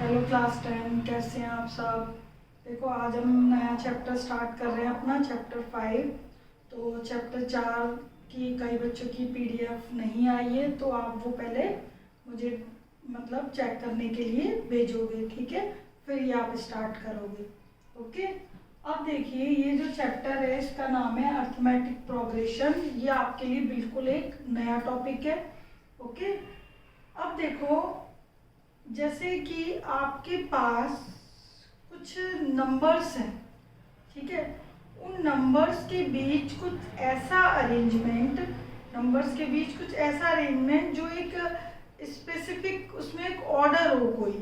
Hello class 10, कैसे हैं आप सब। देखो आज हम नया चैप्टर स्टार्ट कर रहे हैं, अपना चैप्टर 5। तो चैप्टर 4 की कई बच्चों की पीडीएफ नहीं आई है, तो आप वो पहले मुझे मतलब चेक करने के लिए भेजोगे, ठीक है। फिर ये आप स्टार्ट करोगे, ओके। अब देखिए, ये जो चैप्टर है इसका नाम है अर्थमेटिक प्रोग्रेशन। ये आपके लिए बिल्कुल एक नया टॉपिक है, ओके। अब देखो, जैसे कि आपके पास कुछ नंबर्स हैं, ठीक है। उन नंबर्स के बीच कुछ ऐसा अरेंजमेंट, जो एक स्पेसिफिक, उसमें एक ऑर्डर हो कोई,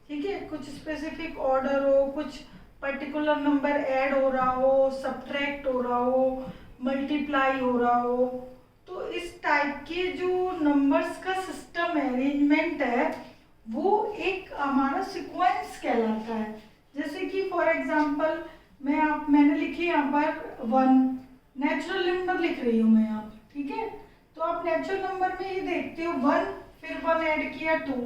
ठीक है। कुछ स्पेसिफिक ऑर्डर हो, कुछ पर्टिकुलर नंबर ऐड हो रहा हो, सब्ट्रैक्ट हो रहा हो, मल्टीप्लाई हो रहा हो। तो इस टाइप के जो नंबर्स का सिस्टम है, अरेंजमेंट है, वो एक हमारा सीक्वेंस कहलाता है। जैसे कि फॉर एग्जांपल मैंने लिखी यहाँ पर 1, नेचुरल नंबर लिख रही हूँ मैं यहाँ पर, ठीक है। तो आप नेचुरल नंबर में ये देखते हो 1, फिर 1 ऐड किया 2,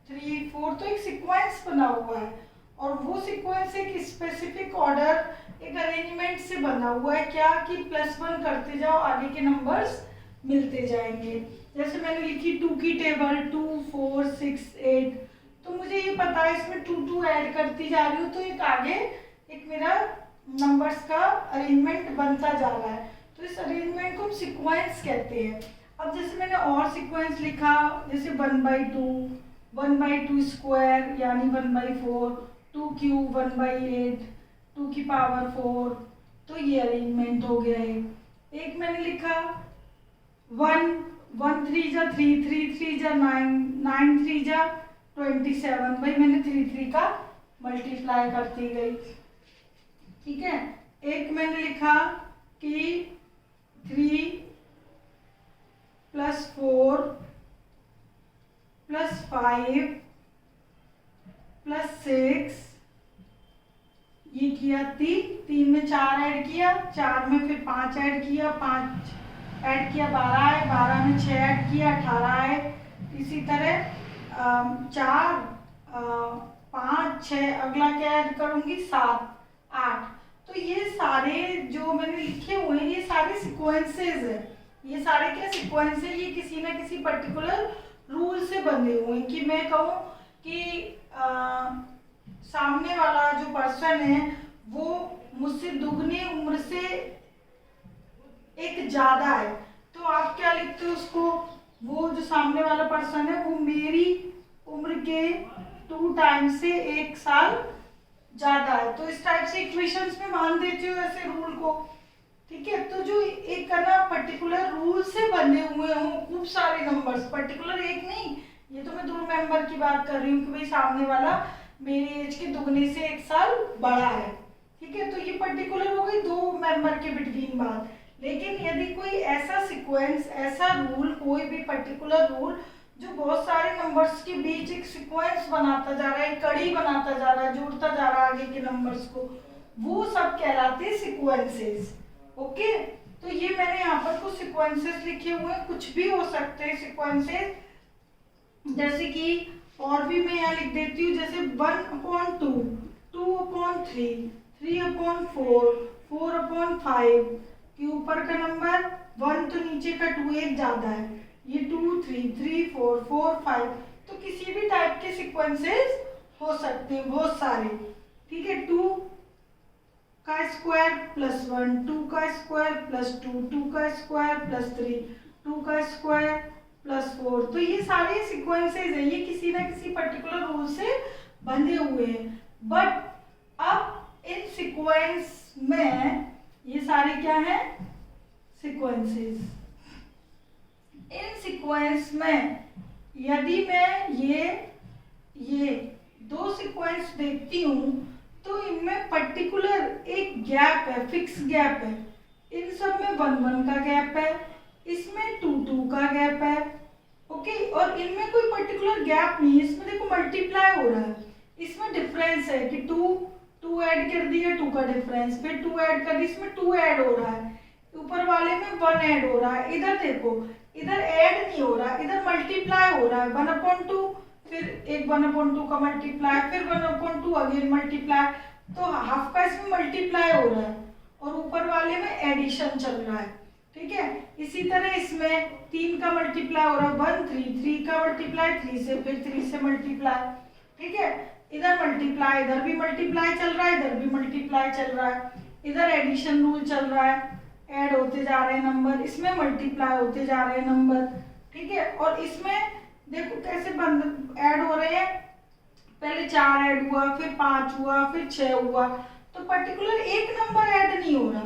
3, 4, तो एक सीक्वेंस बना हुआ है। और वो सीक्वेंस एक स्पेसिफिक ऑर्डर, एक अरेंजमेंट से बना हुआ है, क्या कि +1 करते जाओ, आगे के नंबर्स मिलते जाएंगे। जैसे मैंने लिखी 2 की टेबल, 2, 4, 6, 8, तो मुझे ये पता है इसमें 2 2 ऐड करती जा रही हूँ, तो एक आगे एक मेरा नंबर्स का अरेंजमेंट बनता जा रहा है। तो इस अरेंजमेंट को हम सीक्वेंस कहते हैं। अब जैसे मैंने और सीक्वेंस लिखा, जैसे 1/2, 1/2 स्क्वायर यानी 1/4, 2 क्यूब 1/8, 2 की पावर 4, तो ये अरेंजमेंट हो गया है। एक मैंने लिखा 1, 1 3 जा 3, 3 3 जा 9, 9 3 जा 27, भाई मैंने 3 3 का मल्टीप्लाई करती गई, ठीक है। एक मैंने लिखा कि 3 + 4 + 5 + 6, ये किया 3, 3 में 4 ऐड किया, 4 में फिर 5 ऐड किया, 5 ऐड किया 12 है, 12 में 6 ऐड किया 18 है। इसी तरह 4, 5, 6, अगला क्या ऐड करूंगी 7, 8। तो ये सारे जो मैंने लिखे हुए हैं, ये सारे सीक्वेंसेस है। ये सारे क्या सीक्वेंस है, ये किसी ना किसी पर्टिकुलर रूल से बंधे हुए हैं। कि मैं कहूँ कि सामने वाला जो पर्सन है वो मुझसे दुगनी उम्र से एक ज्यादा है, तो आप क्या लिखते हो उसको, वो जो सामने वाला पर्सन है वो मेरी उम्र के 2 टाइम्स से 1 साल ज्यादा है। तो इस टाइप से इक्वेशंस में मान देते हो ऐसे रूल को, ठीक है। तो जो एक ना पर्टिकुलर रूल से बने हुए हों खूब सारे नंबर्स, पर्टिकुलर एक नहीं, ये तो मैं 2 मेंबर की बात कर रही हूँ कि भाई सामने वाला मेरी एज के दुगने से 1 साल बड़ा है, ठीक है। तो ये पर्टिकुलर हो गई 2 मेंबर के बिटवीन बात। लेकिन यदि कोई ऐसा सीक्वेंस, ऐसा रूल, कोई भी पर्टिकुलर रूल जो बहुत सारे नंबर्स के बीच एक सीक्वेंस बनाता जा रहा है, एक कड़ी बनाता जा रहा है, जोड़ता जा रहा है आगे के नंबर्स को, वो सब कहलाते हैं सीक्वेंसेस, ओके। तो ये मैंने यहाँ पर कुछ सीक्वेंसेस लिखे हुए हैं, कुछ भी हो सकते हैं सीक्वेंसेस। जैसे कि और भी मैं यहाँ लिख देती हूँ, जैसे 1/2, 2/3, 3/4, 4/5, कि ऊपर का नंबर 1 तो नीचे का 2 एक ज्यादा है, ये 2 3 3 4 4 5, तो किसी भी टाइप के सीक्वेंसेस हो सकते हैं बहुत सारे, ठीक है। 2 का स्क्वायर +1, 2 का स्क्वायर +2, 2 का स्क्वायर +3, 2 का स्क्वायर +4, तो ये सारे सीक्वेंसेस है, ये किसी ना किसी पर्टिकुलर रूल से बंधे हुए हैं। बट अब इन सीक्वेंस में ये सारे क्या है, सीक्वेंसेस। इन सीक्वेंस में यदि मैं ये 2 सीक्वेंस देखती हूँ, तो इनमें पर्टिकुलर एक गैप है, फिक्स गैप है। इन सब में 1 1 का गैप है, इसमें 2 2 का गैप है, ओके। और इनमें कोई पर्टिकुलर गैप नहीं है, इसमें देखो मल्टीप्लाई हो रहा है, इसमें डिफरेंस है कि 2 ऐड कर दिया, 2 का डिफरेंस, फिर 2 ऐड कर दिया, इसमें 2 ऐड हो रहा है, ऊपर वाले में 1 ऐड हो रहा है। इधर देखो, इधर ऐड नहीं हो रहा, इधर मल्टीप्लाई हो रहा है, 1/2 फिर एक 1/2 का मल्टीप्लाई, फिर 1/2 अगेन मल्टीप्लाई। तो हाफ का इसमें मल्टीप्लाई हो रहा है और ऊपर वाले में एडिशन चल रहा है, ठीक है। इसी तरह इसमें 3 का मल्टीप्लाई हो रहा है 1 3, 3 का मल्टीप्लाई 3 से, फिर 3 से मल्टीप्लाई, ठीक है। इधर मल्टीप्लाई, इधर भी मल्टीप्लाई चल रहा है, इधर भी मल्टीप्लाई चल रहा है, इधर एडिशन रूल चल रहा है, ऐड होते जा रहे हैं नंबर, इसमें मल्टीप्लाई होते जा रहे हैं नंबर, ठीक है। और इसमें देखो कैसे बंद ऐड हो रहे हैं, पहले 4 ऐड हुआ, फिर 5 हुआ, फिर 6 हुआ, तो पर्टिकुलर एक नंबर ऐड नहीं हो रहा,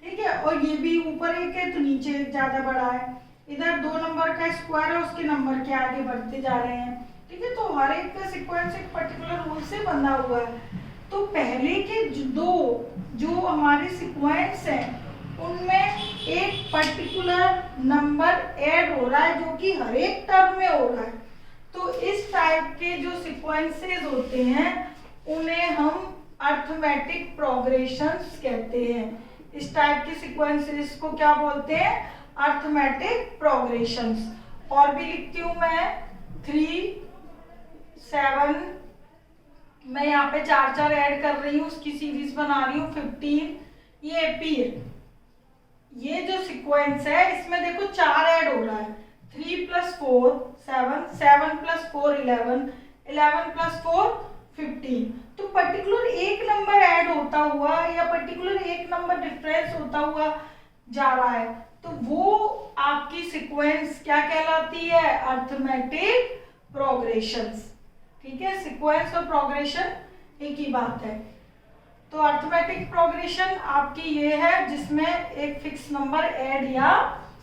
ठीक है। और ये भी ऊपर एक है तो नीचे एक ज्यादा बड़ा है, इधर 2 नंबर का स्क्वायर है, उसके नंबर के आगे बढ़ते जा रहे हैं, ठीक है। तो हर एक का सीक्वेंस एक पर्टिकुलर रूल से बंधा हुआ है। तो पहले के दो जो हमारे सीक्वेंस हैं उनमें एक पर्टिकुलर नंबर ऐड हो रहा है जो कि हर एक टर्म में हो रहा है। तो इस टाइप के जो सीक्वेंसेस होते हैं उन्हें हम अरिथमेटिक प्रोग्रेशंस कहते हैं। इस टाइप के सीक्वेंसेस को क्या बोलते हैं? Arithmetic progressions. और भी लिखती हूं मैं 3 7, मैं यहाँ पे 4 ऐड कर रही हूँ, उसकी सीरीज बना रही हूँ 15, ये अपीयर, ये जो सीक्वेंस है इसमें देखो 4 ऐड हो रहा है, 3 + 4 7, 7 + 4 11, 11 + 4 15। तो पर्टिकुलर एक नंबर ऐड होता हुआ या पर्टिकुलर एक नंबर डिफरेंस होता हुआ जा रहा है, तो वो आपकी सीक्वेंस क्या कहलाती है? अरिथमेटिक प्रोग्रेशंस, ठीक है। सीक्वेंस और प्रोग्रेशन एक ही बात है। तो अरिथमेटिक प्रोग्रेशन आपकी ये है जिसमें एक फिक्स नंबर ऐड या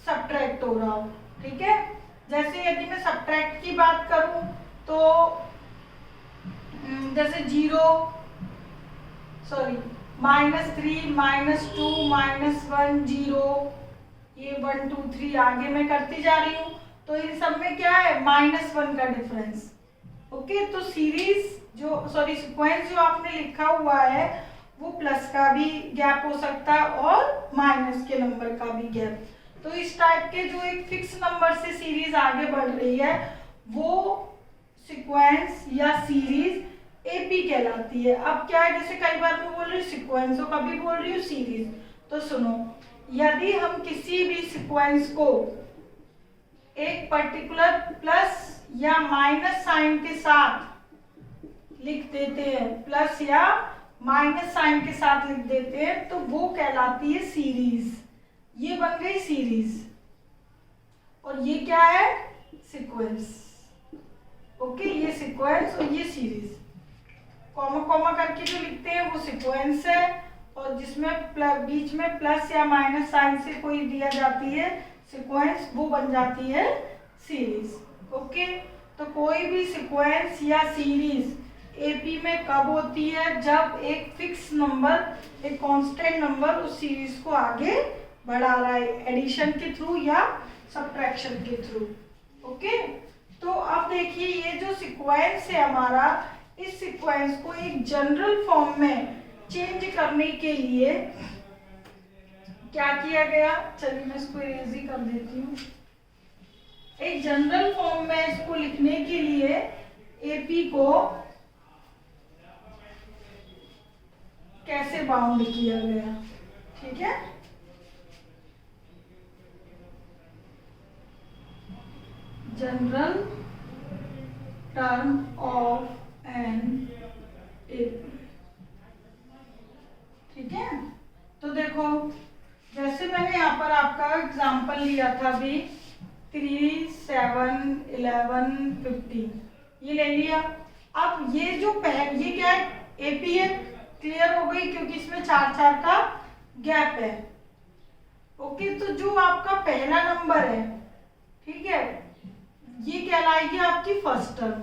सब्ट्रैक्ट हो रहा हो, ठीक है। जैसे यदि मैं सब्ट्रैक्ट की बात करूं तो जैसे -3 -2 -1 0, ये 1 2 3 आगे मैं करती जा रही हूँ, तो इन सब में क्या है? -1 का डिफरेंस, ओके। तो सीरीज जो सीक्वेंस जो आपने लिखा हुआ है वो प्लस का भी गैप हो सकता है और माइनस के नंबर का भी गैप। तो इस टाइप के जो एक फिक्स नंबर से सीरीज आगे बढ़ रही है वो सीक्वेंस या सीरीज एपी कहलाती है। अब क्या है, जैसे कई बार मैं बोल रही हूँ सीक्वेंस और कभी बोल रही हूँ सीरीज, तो सुनो, यदि हम किसी भी सीक्वेंस को एक पर्टिकुलर प्लस या माइनस साइन के साथ लिख देते हैं, प्लस या माइनस साइन के साथ लिख देते हैं, तो वो कहलाती है सीरीज। ये बन गई सीरीज और ये क्या है? Sequence, okay. ये सीक्वेंस और ये सीरीज, कॉमा कॉमा करके जो लिखते हैं वो सीक्वेंस है, और जिसमें बीच में प्लस या माइनस साइन से कोई दिया जाती है सीक्वेंस, वो बन जाती है सीरीज, ओके। तो कोई भी सीक्वेंस या सीरीज एपी में कब होती है? जब एक फिक्स नंबर, एक कांस्टेंट नंबर उस सीरीज को आगे बढ़ा रहा है एडिशन के थ्रू या सब्ट्रैक्शन के थ्रू, ओके। तो अब देखिए ये जो सीक्वेंस है हमारा, इस सीक्वेंस को एक जनरल फॉर्म में चेंज करने के लिए क्या किया गया? चलिए मैं इसको इरेज ही कर देती हूँ। एक जनरल फॉर्म में इसको लिखने के लिए एपी को कैसे बाउंड किया गया, ठीक है। General term of an AP, ठीक है। तो देखो जैसे मैंने यहाँ पर आपका एग्जांपल लिया था अभी 3 7 11 15, ये ले लिया। अब ये जो ये क्या है? एपी है, क्लियर हो गई क्योंकि इसमें 4 का गैप है, ओके। तो जो आपका पहला नंबर है, ठीक है, ये कहलाएगी आपकी फर्स्ट टर्म,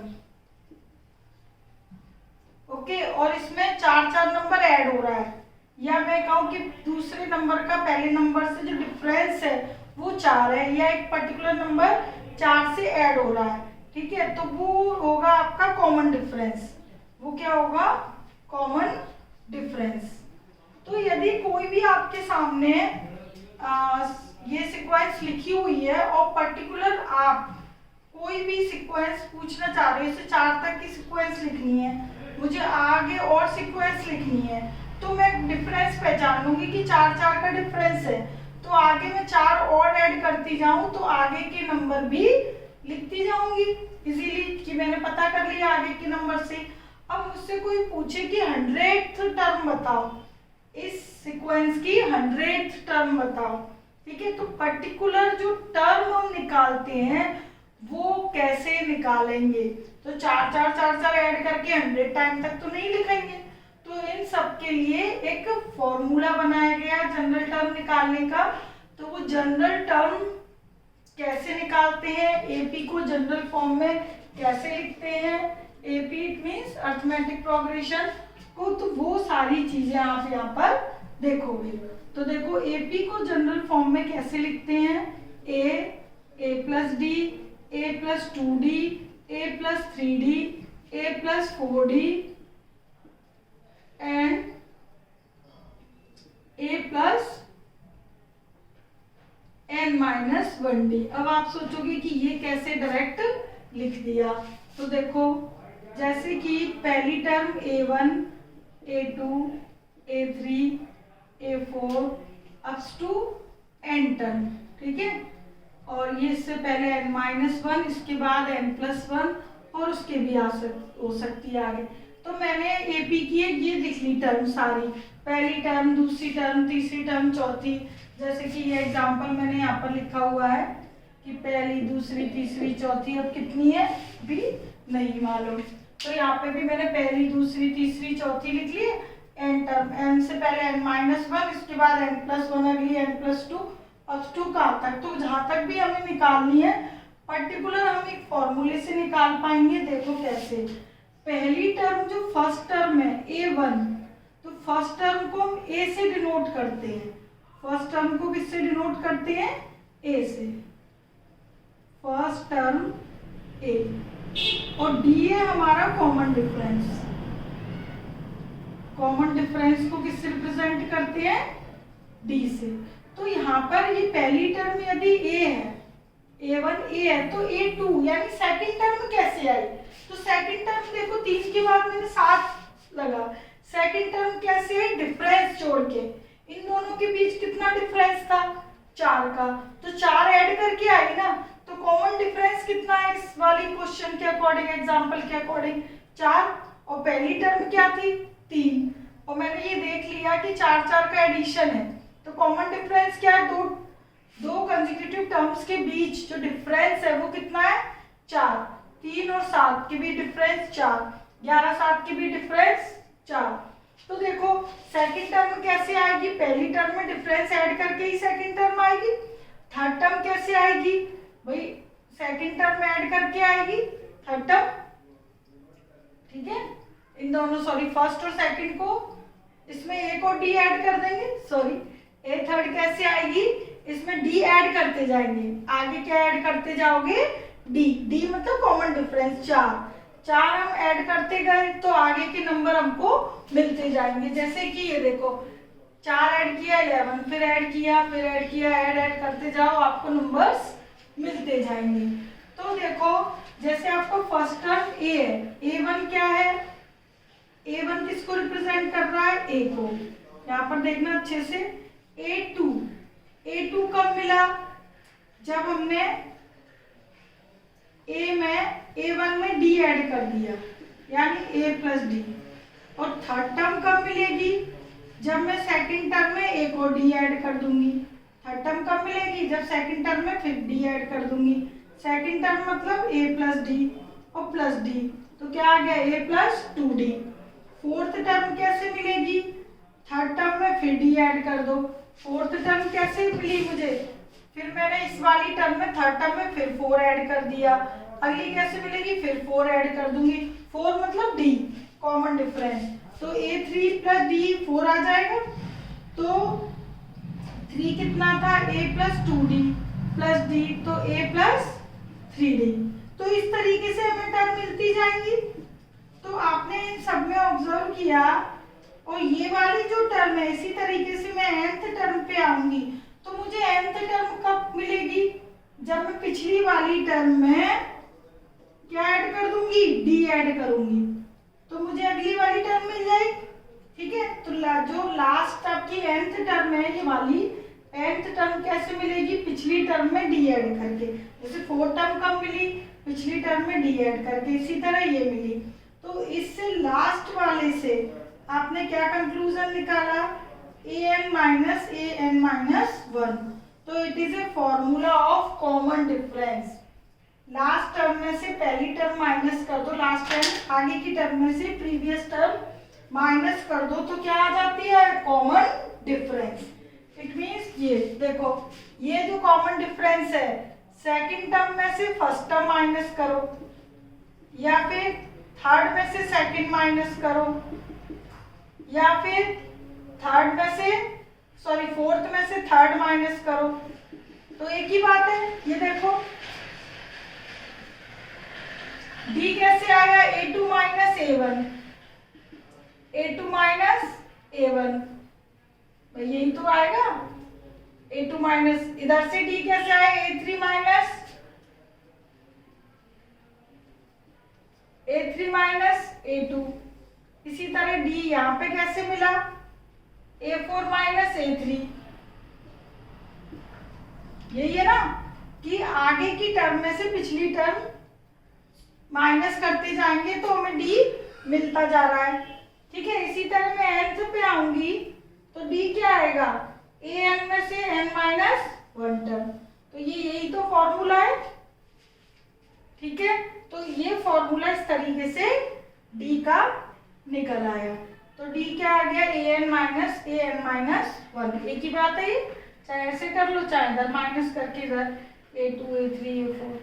ओके। और इसमें 4 नंबर ऐड हो रहा है, या मैं कहूँ कि दूसरे नंबर का पहले नंबर से जो डिफरेंस है वो 4 है, या एक पर्टिकुलर नंबर 4 से ऐड हो रहा है, ठीक है। तो वो होगा आपका कॉमन डिफरेंस। वो क्या होगा? Common difference. तो यदि कोई भी आपके सामने ये सीक्वेंस लिखी हुई है और पर्टिकुलर आप कोई भी सीक्वेंस पूछना चाह रहे हो, इसे 4 तक की सीक्वेंस लिखनी है, मुझे आगे और सीक्वेंस लिखनी है, तो मैं डिफरेंस पहचान लूंगी कि 4 का डिफरेंस है, तो आगे मैं 4 और ऐड करती जाऊं तो आगे के नंबर भी लिखती जाऊंगी इजीली, कि मैंने पता कर लिया आगे के नंबर से। अब मुझसे कोई पूछे कि 100th टर्म बताओ, इस सीक्वेंस की 100th टर्म बताओ, ठीक है, तो पर्टिकुलर जो टर्म हम निकालते हैं वो कैसे निकालेंगे, तो 4 ऐड करके 100 टाइम तक तो नहीं लिखेंगे, तो इन सब के लिए एक फॉर्मूला बनाया गया जनरल टर्म निकालने का। तो वो जनरल टर्म कैसे निकालते हैं, एपी को जनरल फॉर्म में कैसे लिखते हैं, AP it means arithmetic progression को, तो वो सारी चीजें आप यहाँ पर देखोगे। तो देखो एपी को जनरल फॉर्म में कैसे लिखते हैं, a plus d, a plus 2d, a plus 3d, a plus 4d and a plus n-1d। अब आप सोचोगे कि ये कैसे डायरेक्ट लिख दिया, तो देखो जैसे कि पहली term a1, a2, a3, a4 ups to n term, ठीक है, और ये इससे पहले n-1, इसके बाद n+1 और उसके भी हो सकती है आगे। तो मैंने एपी की ये लिख ली टर्म सारी, पहली टर्म, दूसरी टर्म, तीसरी टर्म, चौथी, जैसे कि ये एग्जांपल मैंने यहाँ पर लिखा हुआ है कि पहली, दूसरी, तीसरी, चौथी, अब कितनी है भी नहीं मालूम, तो यहाँ पे भी मैंने पहली, दूसरी, तीसरी, चौथी लिख ली, एन टर्म, एन से पहले n-1, इसके बाद n+1, अगली n+2, अब 2 कहाँ तक, तो जहाँ तक भी हमें निकालनी है पर्टिकुलर हम एक फॉर्मूले से निकाल पाएंगे। देखो कैसे, पहली टर्म जो फर्स्ट टर्म है a1, तो फर्स्ट टर्म को हम a से डिनोट करते हैं, फर्स्ट टर्म को किससे डिनोट करते हैं, a से, फर्स्ट टर्म a, और d है हमारा कॉमन डिफरेंस, कॉमन डिफरेंस को किससे रिप्रेजेंट करते हैं, d से। तो यहाँ पर ये पहली टर्म यदि a है, a1 a है, तो a2 यानी सेकंड टर्म कैसे आई, तो सेकंड टर्म देखो 3 के बाद मैंने 7 लगा, सेकंड टर्म कैसे है, डिफरेंस जोड़ के, इन दोनों के बीच कितना डिफरेंस था, 4 का, तो 4 ऐड करके आई ना, तो कॉमन डिफरेंस कितना है इस वाली क्वेश्चन के अकॉर्डिंग, एग्जांपल के अकॉर्डिंग 4, और पहली टर्म क्या थी 3, और मैंने ये देख लिया कि 4 का एडिशन है, तो कॉमन डिफरेंस क्या है, दो कंसेक्यूटिव टर्म्स के बीच जो डिफरेंस है वो कितना है 4, 3 और 7 के बीच डिफरेंस 4, 11 7 के बीच डिफरेंस 4। तो देखो सेकंड टर्म कैसे आएगी, पहली टर्म में डिफरेंस ऐड करके ही सेकंड टर्म आएगी, थर्ड टर्म कैसे आएगी भाई, सेकंड टर्म में ऐड करके आएगी थर्ड टर्म, ठीक है, इन दोनों सॉरी फर्स्ट और सेकंड को, इसमें एक और डी ऐड कर देंगे, सॉरी ए थर्ड कैसे आएगी, इसमें डी ऐड करते जाएंगे, आगे क्या ऐड करते जाओगे, डी मतलब कॉमन डिफरेंस 4 हम ऐड करते गए तो आगे के नंबर हमको मिलते जाएंगे, जैसे कि ये देखो 4 ऐड किया 11, फिर ऐड किया, फिर ऐड किया, ऐड करते जाओ, आपको नंबर्स मिलते जाएंगे। तो देखो जैसे आपको फर्स्ट टर्म ए है, a1 क्या है, a1 किसको रिप्रेजेंट कर रहा है, a को, यहाँ पर देखना अच्छे से, a2 कब मिला, जब हमने a1 में d ऐड कर दिया, यानी a प्लस डी, और थर्ड टर्म कब मिलेगी, जब मैं सेकंड टर्म में एक और d ऐड कर दूंगी, थर्ड टर्म कब मिलेगी, जब सेकंड टर्म में फिर d ऐड कर दूंगी, सेकंड टर्म मतलब a प्लस डी और प्लस d, तो क्या आ गया a plus 2d। Fourth term कैसे मिलेगी, थर्ड टर्म में फिर d ऐड कर दो, फोर्थ टर्म कैसे मिली मुझे, फिर मैंने इस वाली टर्म में थर्ड टर्म में फिर 4 ऐड कर दिया, अगली कैसे मिलेगी, फिर 4 ऐड कर दूंगी, 4 मतलब d कॉमन डिफरेंस, तो a3 प्लस d 4 आ जाएगा, तो 3 कितना था, a plus 2d plus d, तो a प्लस 3d। तो इस तरीके से हमें टर्म मिलती जाएंगी। तो आपने इन सब में ऑब्जर्व किया, और ये वाली जो टर्म है इसी तरीके से मैं nth टर्म पे आऊंगी, तो मुझे nth टर्म कब मिलेगी, जब मैं पिछली वाली टर्म में क्या ऐड कर दूंगी, डी ऐड करूंगी, तो मुझे अगली वाली टर्म मिल जाएगी। ठीक है, तो जो लास्ट आपकी nth टर्म है ये वाली, nth टर्म कैसे मिलेगी, पिछली टर्म में डी ऐड करके, जैसे 4th टर्म कब मिली, पिछली टर्म में डी ऐड करके, इसी तरह ये मिली। तो इससे लास्ट वाले से आपने क्या कंक्लूजन निकाला, an माइनस an माइनस 1। तो it is a formula of common difference. Last term में से पहली टर्म माइनस कर दो, लास्ट टर्म आगे की टर्म में से प्रीवियस टर्म माइनस कर दो, तो क्या आ जाती है, कॉमन डिफरेंस। इट मीन्स ये देखो, ये जो कॉमन डिफरेंस है, सेकंड टर्म में से फर्स्ट टर्म माइनस करो, या फिर थर्ड में से सेकंड माइनस करो, या फिर थर्ड में से फोर्थ में से थर्ड माइनस करो, तो एक ही बात है। ये देखो d कैसे आया, a2 minus a1, a2 minus a1, भाई यही तो आएगा, a2 माइनस, इधर से d कैसे आया, a3 माइनस a2, इसी तरह d यहाँ पे कैसे मिला, a4 माइनस a3। यही है ना कि आगे की टर्म में से पिछली टर्म माइनस करते जाएंगे तो हमें डी मिलता जा रहा है। ठीक है, इसी तरह मैं nth पे आऊंगी तो डी क्या आएगा, an में से n माइनस 1 टर्म, तो ये यही तो फॉर्मूला है। ठीक है, तो ये फॉर्मूला इस तरीके से डी का निकल आया। तो डी क्या आ गया, an माइनस 1, एक ही बात है ये, चाहे ऐसे कर लो चाहे इधर माइनस करके इधर a2 a3 a4,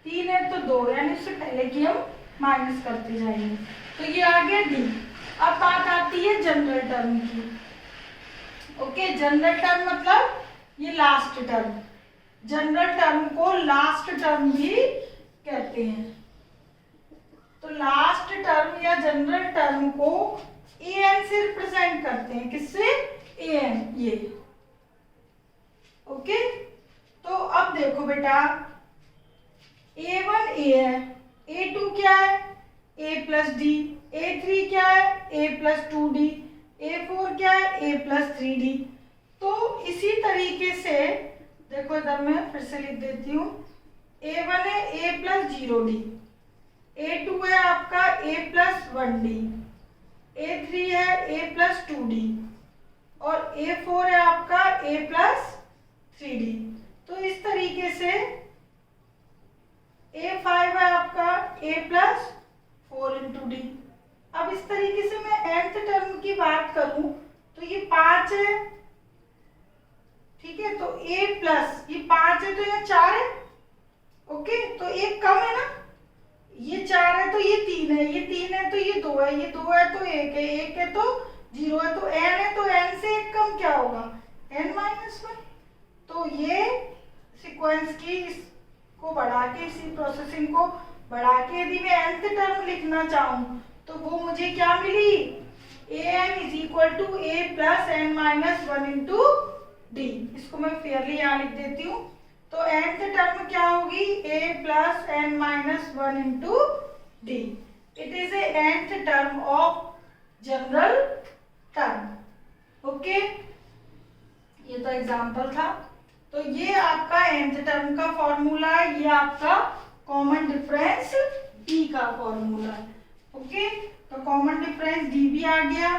3 है तो 2, यानी उससे पहले की हम माइनस करते जाएंगे, तो ये आ गया डी। अब बात आती है जनरल टर्म की। ओके, जनरल टर्म मतलब ये लास्ट टर्म, जनरल टर्म को लास्ट टर्म भी कहते हैं। तो लास्ट टर्म या जनरल टर्म को an से रिप्रेजेंट करते हैं, किससे, an, ये। ओके, तो अब देखो बेटा, a1 a है, a2 क्या है, a प्लस डी, a3 क्या है, a प्लस 2d, a4 क्या है, a प्लस 3d। तो इसी तरीके से देखो, इधर मैं फिर से लिख देती हूँ, a1 है a प्लस 0d, a2 है आपका a प्लस 1d, a3 है a प्लस 2d, और a4 है आपका a प्लस 3d। तो इस तरीके से a5 है आपका a प्लस 4 इंटू डी। अब इस तरीके से मैं nth टर्म की बात करूं तो ये 5 है, ठीक है, तो a प्लस ये 5 है तो ये 4 है। ओके, तो एक कम है ना, ये 4 है तो ये 3 है, ये 3 है तो ये 2 है, ये 2 है तो 1 है, 1 है तो 0 है, तो n है तो n से एक कम क्या होगा, n माइनस 1। तो ये सीक्वेंस की इसको बढ़ा के, इसी प्रोसेसिंग को बढ़ा के यदि मैं nth टर्म लिखना चाहूँ तो वो मुझे क्या मिली, an is equal to a plus n minus 1 into d. इसको मैं फेयरली यहाँ लिख देती हूँ। तो nth टर्म क्या होगी, a plus n minus 1 into D. It is a nth term of general term. Okay, ये तो एग्जाम्पल था। तो ये आपका nth टर्म का फॉर्मूला है, ये आपका कॉमन डिफरेंस d का फॉर्मूला है। ओके, तो कॉमन डिफरेंस d भी आ गया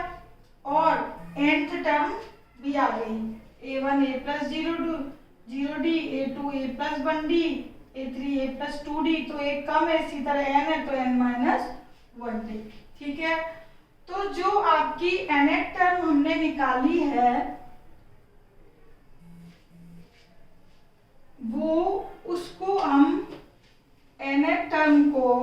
और nth टर्म भी आ गई, a1 a plus 0d, a2 a plus 1d, a3 a plus 2d। तो एक कम है, इसी तरह n है तो n माइनस 1d। ठीक है, तो जो आपकी nth टर्म हमने निकाली है वो, उसको हम nth टर्म को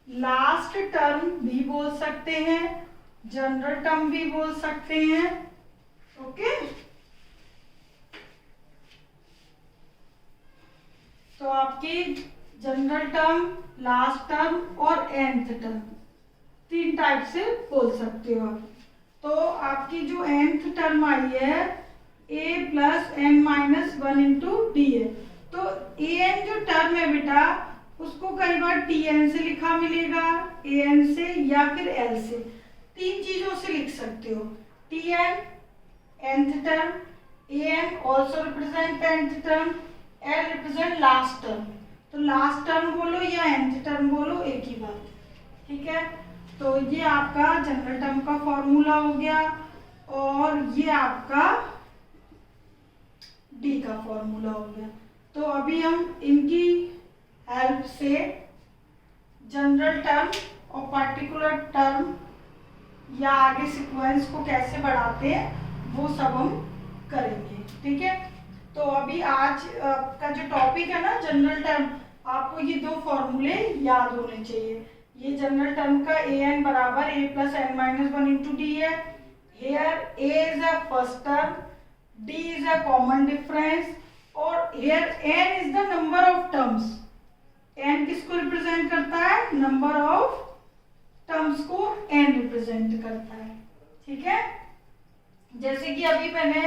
लास्ट टर्म भी बोल सकते हैं, जनरल टर्म भी बोल सकते हैं। ओके, तो आपकी जनरल टर्म, लास्ट टर्म और nth टर्म 3 टाइप से बोल सकते हो आप। तो आपकी जो nth टर्म आई है a plus n minus 1 into d है। तो an जो टर्म है बेटा उसको कई बार TN से लिखा मिलेगा, AN से या फिर L से, 3 चीजों से लिख सकते हो। TN nth term, AN also represent nth term, L represent last term. तो लास्ट टर्म बोलो या nth टर्म बोलो, एक ही बात, ठीक है। तो ये आपका जनरल टर्म का फॉर्मूला हो गया और ये आपका डी का फॉर्मूला हो गया। तो अभी हम इनकी हेल्प से जनरल टर्म और पार्टिकुलर टर्म या आगे सीक्वेंस को कैसे बढ़ाते हैं वो सब हम करेंगे, ठीक है। तो अभी आज का जो टॉपिक है ना जनरल टर्म, आपको ये 2 फॉर्मूले याद होने चाहिए। ये जनरल टर्म का an बराबर a plus n minus 1 into d है। Here a is a first term, d is a common difference और here n is the number of terms. n किसको रिप्रेजेंट करता है? नंबर ऑफ टर्म्स को n represent करता है, ठीक है। जैसे कि अभी मैंने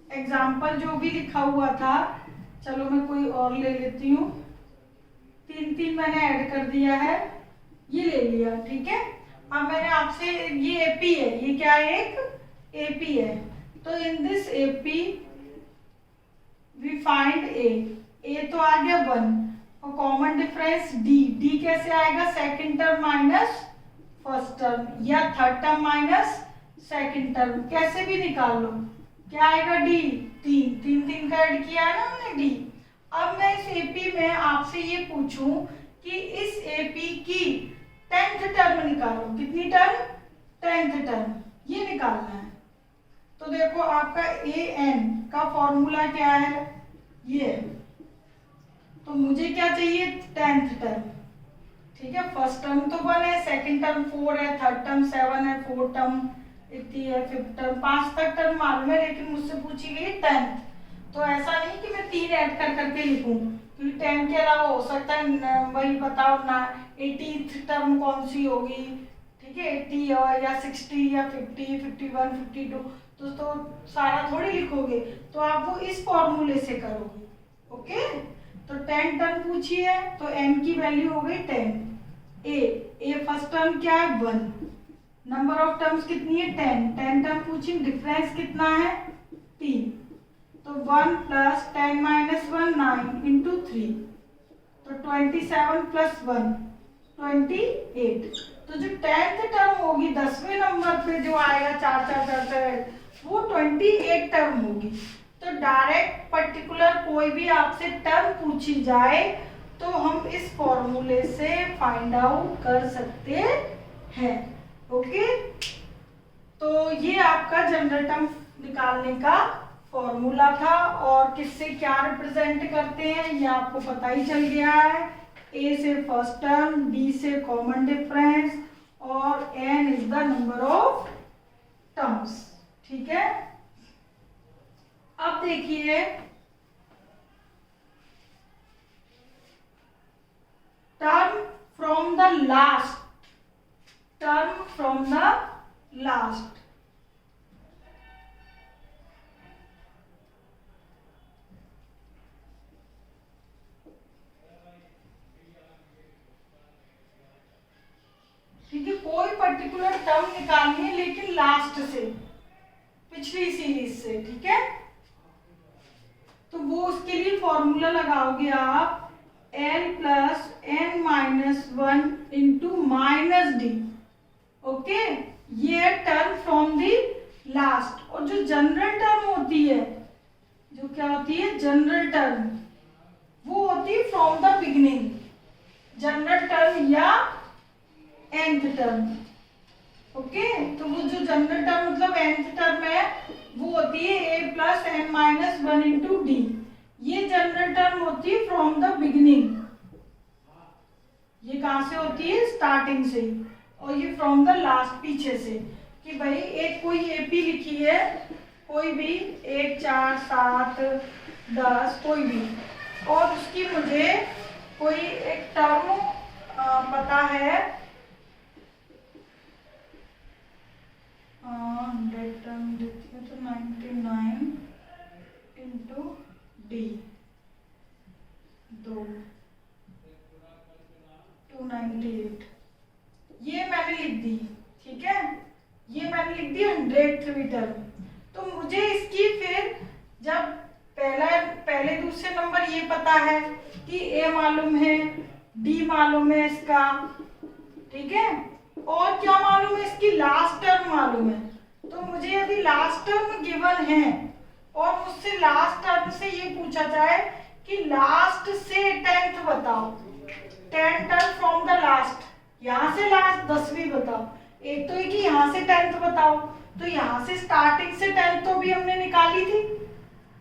एग्जाम्पल जो भी लिखा हुआ था, चलो मैं कोई और ले लेती हूँ, 3 मैंने ऐड कर दिया है, ये ले लिया, ठीक है। अब मैंने आपसे, ये एपी है, ये क्या है? एक एपी है। तो in this AP we find a तो आ गया 1 और कॉमन डिफरेंस डी कैसे आएगा? Second term minus first term या third term minus second term, कैसे भी निकाल लो। क्या आएगा? डी, 3 का ऐड किया है ना हमने, डी। अब मैं इस एपी में आपसे ये पूछूं कि इस एपी की 10th टर्म निकालो। कितनी टर्म? 10th टर्म, ये निकालना है। तो देखो आपका an का फॉर्मूला क्या है? ये, तो मुझे क्या चाहिए? 10th टर्म, ठीक है। फर्स्ट टर्म तो 1 है, सेकंड टर्म 4 है, थर्ड टर्म 7 है, फोर्थ टर्म इतनी है, फिफ्थ टर्म 5 तक टर्म मालूम है, लेकिन मुझसे पूछी गई 10th। तो ऐसा नहीं कि मैं 3 ऐड कर करके लिखूं, क्योंकि 10 के अलावा हो सकता है वही बताओ ना 80th टर्म कौन सी होगी, ठीक है, 80 या 60 या 50, 51, 52, तो सारा थोड़ी लिखोगे। तो आप वो इस फॉर्मूले से करोगे, ओके। तो 10 टर्म पूछी है तो n की वैल्यू हो गई 10। ए फर्स्ट टर्म क्या है? 1। नंबर ऑफ टर्म्स कितनी है? 10 टर्म पूछी, डिफरेंस कितना है? 3। तो 1 प्लस 10 माइनस 1 9 इंटू 3, तो 27 प्लस 1 28। तो जो 10th टर्म होगी 10वें नंबर पे जो आएगा 4 4 4 4, वो 28 टर्म होगी। तो डायरेक्ट पर्टिकुलर कोई भी आपसे टर्म पूछी जाए तो हम इस फॉर्मूले से फाइंड आउट कर सकते हैं, ओके। तो ये आपका जनरल टर्म निकालने का फॉर्मूला था और किससे क्या रिप्रेजेंट करते हैं ये आपको पता ही चल गया है। ए से फर्स्ट टर्म, डी से कॉमन डिफरेंस और n is the number of terms, ठीक है। अब देखिए term from the last, term from the last, ठीक है। कोई पर्टिकुलर टर्म निकालनी है लेकिन लास्ट से, पिछली सीरीज से, ठीक है। तो वो उसके लिए फॉर्मूला लगाओगे आप n plus n minus 1 into minus D, okay. ये है टर्म फ्रॉम दी लास्ट। और जो जनरल टर्म होती है, जो क्या होती है? जनरल टर्म, वो होती है from the beginning, general term या nth टर्म, ओके। तो वो जो जनरल टर्म मतलब nth टर्म है वो होती है a plus n minus 1 into D. ये जनरल टर्म होती है फ्रॉम द बिगिनिंग, ये कहां से होती है? स्टार्टिंग से। और ये फ्रॉम द लास्ट, पीछे से, कि भाई एक कोई एपी लिखी है, कोई भी 1 4 7 10 कोई भी, और उसकी मुझे कोई एक टर्म पता है, 100 टर्म देती है तो 99 into d 2, break through term. तो मुझे इसकी फिर जब पहले दूसरे नंबर ये पता है कि ए मालूम है, डी मालूम है इसका, ठीक है, और क्या मालूम है इसकी लास्ट टर्म मालूम है। तो मुझे यदि लास्ट टर्म गिवन है और मुझसे लास्ट टर्म से ये पूछा जाए कि लास्ट से 10th बताओ, 10 टर्म फ्रॉम द लास्ट, यहाँ से लास्ट 10वीं बताओ। एक तो है कि यहाँ से 10th बताओ, तो यहाँ से स्टार्टिंग से 10th तो भी हमने निकाली थी,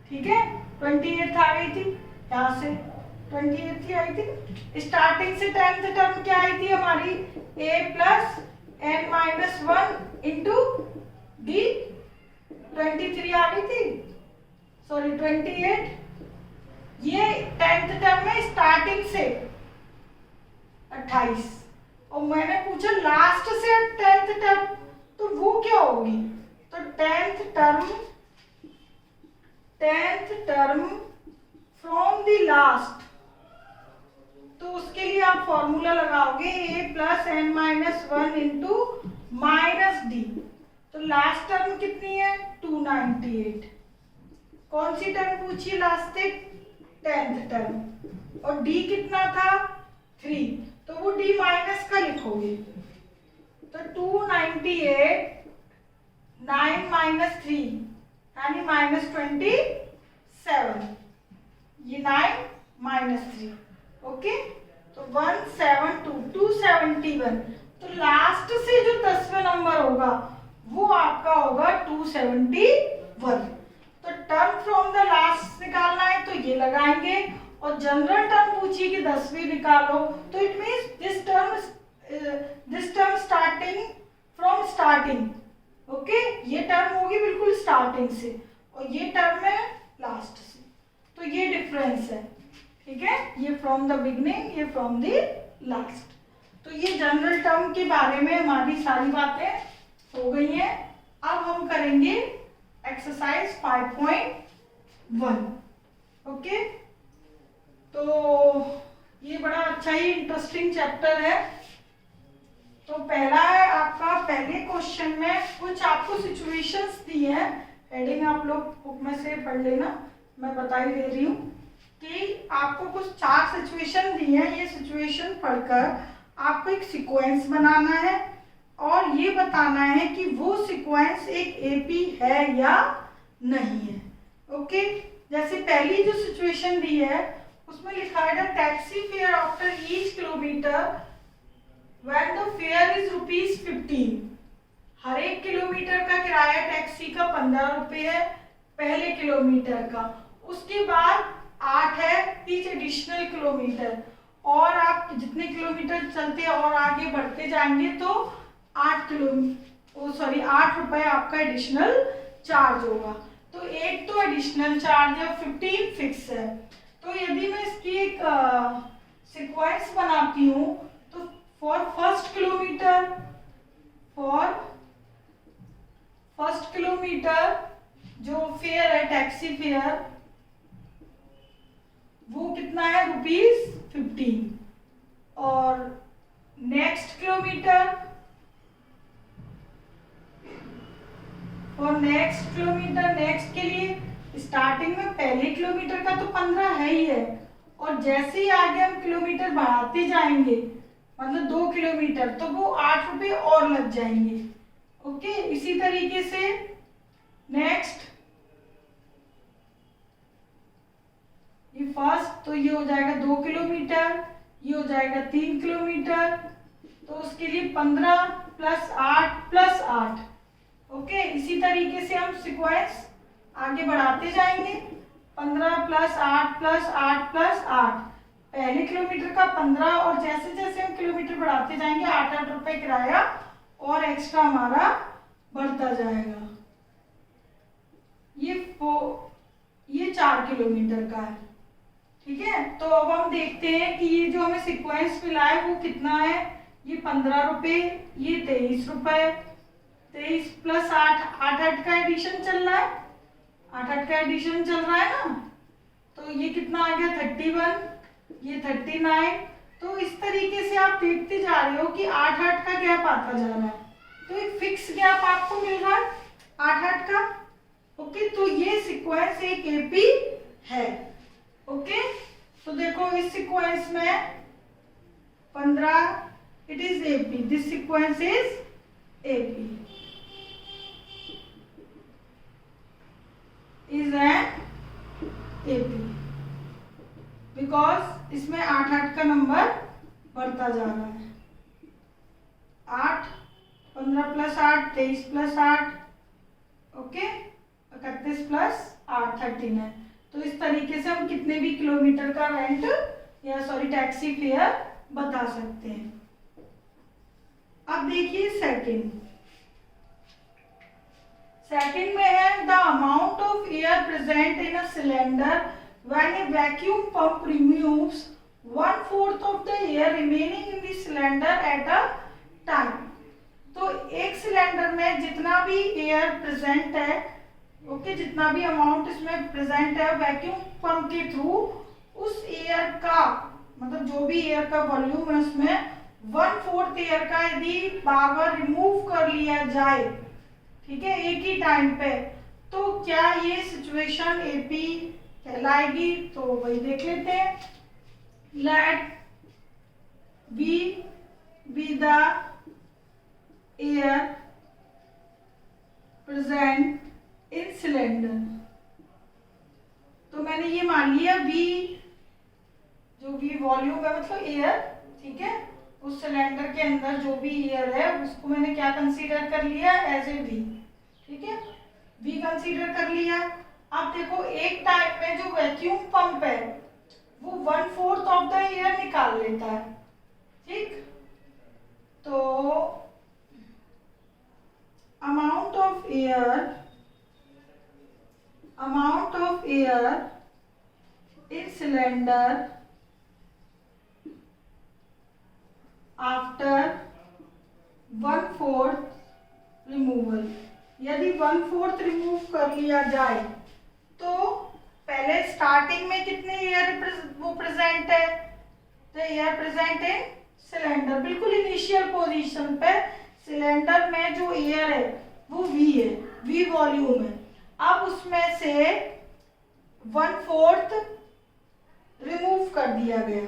ठीक है, 28th आ गई थी, यहाँ से 28th ही आई थी। स्टार्टिंग से 10th टर्म क्या आई थी हमारी, a plus n minus 1 into d, 23 आ गई थी, सॉरी 28। ये 10th टर्म में स्टार्टिंग से 28, और मैंने पूछा लास्ट से 10th टर्म, तो वो क्या होगी, तो 10th term from the last, तो उसके लिए आप फॉर्मूला लगाओगे a plus n minus 1 into minus d. तो लास्ट टर्म कितनी है 298, कौन सी टर्म पूछी लास्ट से, 10th टर्म, और d कितना था 3, तो वो d माइनस का लिखोगे, तो 298 9 माइनस 3 यानी माइनस 27, ये 9 माइनस 3, ओके, तो 271। तो लास्ट से जो 10वां नंबर होगा वो आपका होगा 271। तो टर्म फ्रॉम द लास्ट निकालना है तो ये लगाएंगे, और जनरल टर्म पूछिए कि 10वीं निकालो, तो it means this term starting from starting, okay, ये टर्म होगी बिल्कुल स्टार्टिंग से, और ये टर्म है लास्ट से, तो ये डिफरेंस है, ठीक है, ये फ्रॉम द बिगनिंग, ये फ्रॉम द लास्ट। तो ये जनरल टर्म के बारे में हमारी सारी बातें हो गई हैं। अब हम करेंगे एक्सरसाइज 5.1, ओके। तो ये बड़ा अच्छा ही इंटरेस्टिंग चैप्टर है। तो पहला है आपका, पहले क्वेश्चन में कुछ आपको सिचुएशंस दी है, हेडिंग आप लोग बुक में से पढ़ लेना, मैं बता ही दे रही हूँ कि आपको कुछ 4 सिचुएशन दी है। ये सिचुएशन पढ़कर आपको एक सीक्वेंस बनाना है और ये बताना है कि वो सीक्वेंस एक एपी है या नहीं है, ओके। जैसे पहली जो सिचुएशन दी है उसमें लिखा है taxi fare after each kilometre when the fair is ₹15। हर एक किलोमीटर का किराया टैक्सी का 15 रुपए है पहले किलोमीटर का, उसके बाद 8 है ईच एडिशनल किलोमीटर, और आप जितने किलोमीटर चलते हैं और आगे बढ़ते जाएंगे तो 8 रुपए आपका एडिशनल चार्ज होगा। तो एक तो एडिशनल चार्ज है, 15 फिक्स है। तो यदि मैं इसकी एक सीक्वेंस बनाती हूँ तो फॉर फर्स्ट किलोमीटर जो फेयर है टैक्सी फेयर वो कितना है ₹15, और नेक्स्ट किलोमीटर नेक्स्ट के लिए स्टार्टिंग में पहले किलोमीटर का तो 15 है ही है, और जैसे ही आगे हम किलोमीटर बढ़ाते जाएंगे मतलब 2 किलोमीटर तो वो 8 रुपए और लग जाएंगे, ओके। इसी तरीके से नेक्स्ट ये फर्स्ट, तो ये हो जाएगा 2 किलोमीटर, ये हो जाएगा 3 किलोमीटर, तो उसके लिए 15 + 8 + 8, ओके। इसी तरीके से हम सीक्वेंस आगे बढ़ाते जाएंगे, 15 + 8 + 8 + 8, पहले किलोमीटर का 15, और जैसे जैसे हम किलोमीटर बढ़ाते जाएंगे 8-8 रुपए किराया और एक्स्ट्रा हमारा बढ़ता जाएगा। ये 4 किलोमीटर का है, ठीक है। तो अब हम देखते हैं कि ये जो हमें सीक्वेंस मिला है वो कितना है, ये 15 रुपए, ये 23 रुपए, 23 + 8, 8 का एडिशन चल रहा है, 8 का एडिशन चल रहा है ना, तो ये कितना आ गया 31, ये 39। तो इस तरीके से आप देखते जा रहे हो कि 8 का गैप आता जा रहा है, तो एक फिक्स गैप आपको मिल रहा है, 8 8 का। ओके, तो ये सीक्वेंस एक एपी है। ओके, तो देखो इस सीक्वेंस में 15, it is AP, this sequence is AP, is an AP, because इसमें 8 8 का नंबर बढ़ता जा रहा है। 8 15 प्लस 8 23 प्लस 8, ओके, 31 प्लस 8 39। तो इस तरीके से हम कितने भी किलोमीटर का रेंट या सॉरी टैक्सी फेयर बता सकते हैं। अब देखिए सेकंड में है the amount of air present in a cylinder when A vacuum pump removes 1/4 of the air remaining in the cylinder at a time. तो एक सिलेंडर में जितना भी एयर प्रेजेंट है, ओके, जितना भी अमाउंट इसमें प्रेजेंट है वैक्यूम पंप के थ्रू, उस एयर का मतलब जो भी एयर का वॉल्यूम है उसमें 1/4 एयर का यदि बाहर रिमूव कर लिया जाए, ठीक है, एक ही टाइम पे, तो क्या ये सिचुएशन एपी कहलाएगी? तो वही देख लेते हैं। Let b be the air present in cylinder. तो मैंने ये मान लिया वी, जो भी वॉल्यूम है मतलब एयर, ठीक है, उस सिलेंडर के अंदर जो भी एयर है उसको मैंने क्या कंसीडर कर लिया, एज ए वी, ठीक है, वी कंसीडर कर लिया। अब देखो एक टाइम में जो वैक्यूम पंप है वो 1/4 ऑफ द एयर निकाल लेता है, ठीक, तो amount of air in cylinder after 1/4 removal. यदि 1/4 रिमूव कर लिया जाए तो पहले स्टार्टिंग में कितने एयर वो प्रेजेंट है, तो एयर प्रेजेंट इन सिलेंडर, बिल्कुल इनिशियल पोजीशन पे सिलेंडर में जो एयर है वो वी है, वी वॉल्यूम है। अब उसमें से 1/4 रिमूव कर दिया गया,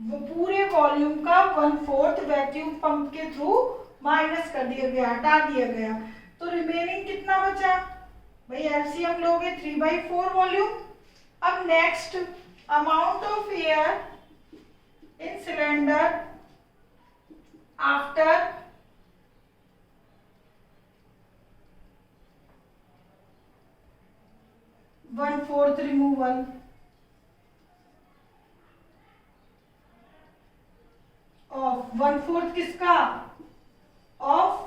वो पूरे वॉल्यूम का 1/4 वैक्यूम पंप के थ्रू माइनस कर दिया गया, हटा दिया गया, तो रिमेनिंग कितना बचा भाई, एलसीएम लोगे 3/4 वॉल्यूम। अब next amount of air in cylinder after 1/4 removal, of 1/4 किसका, ऑफ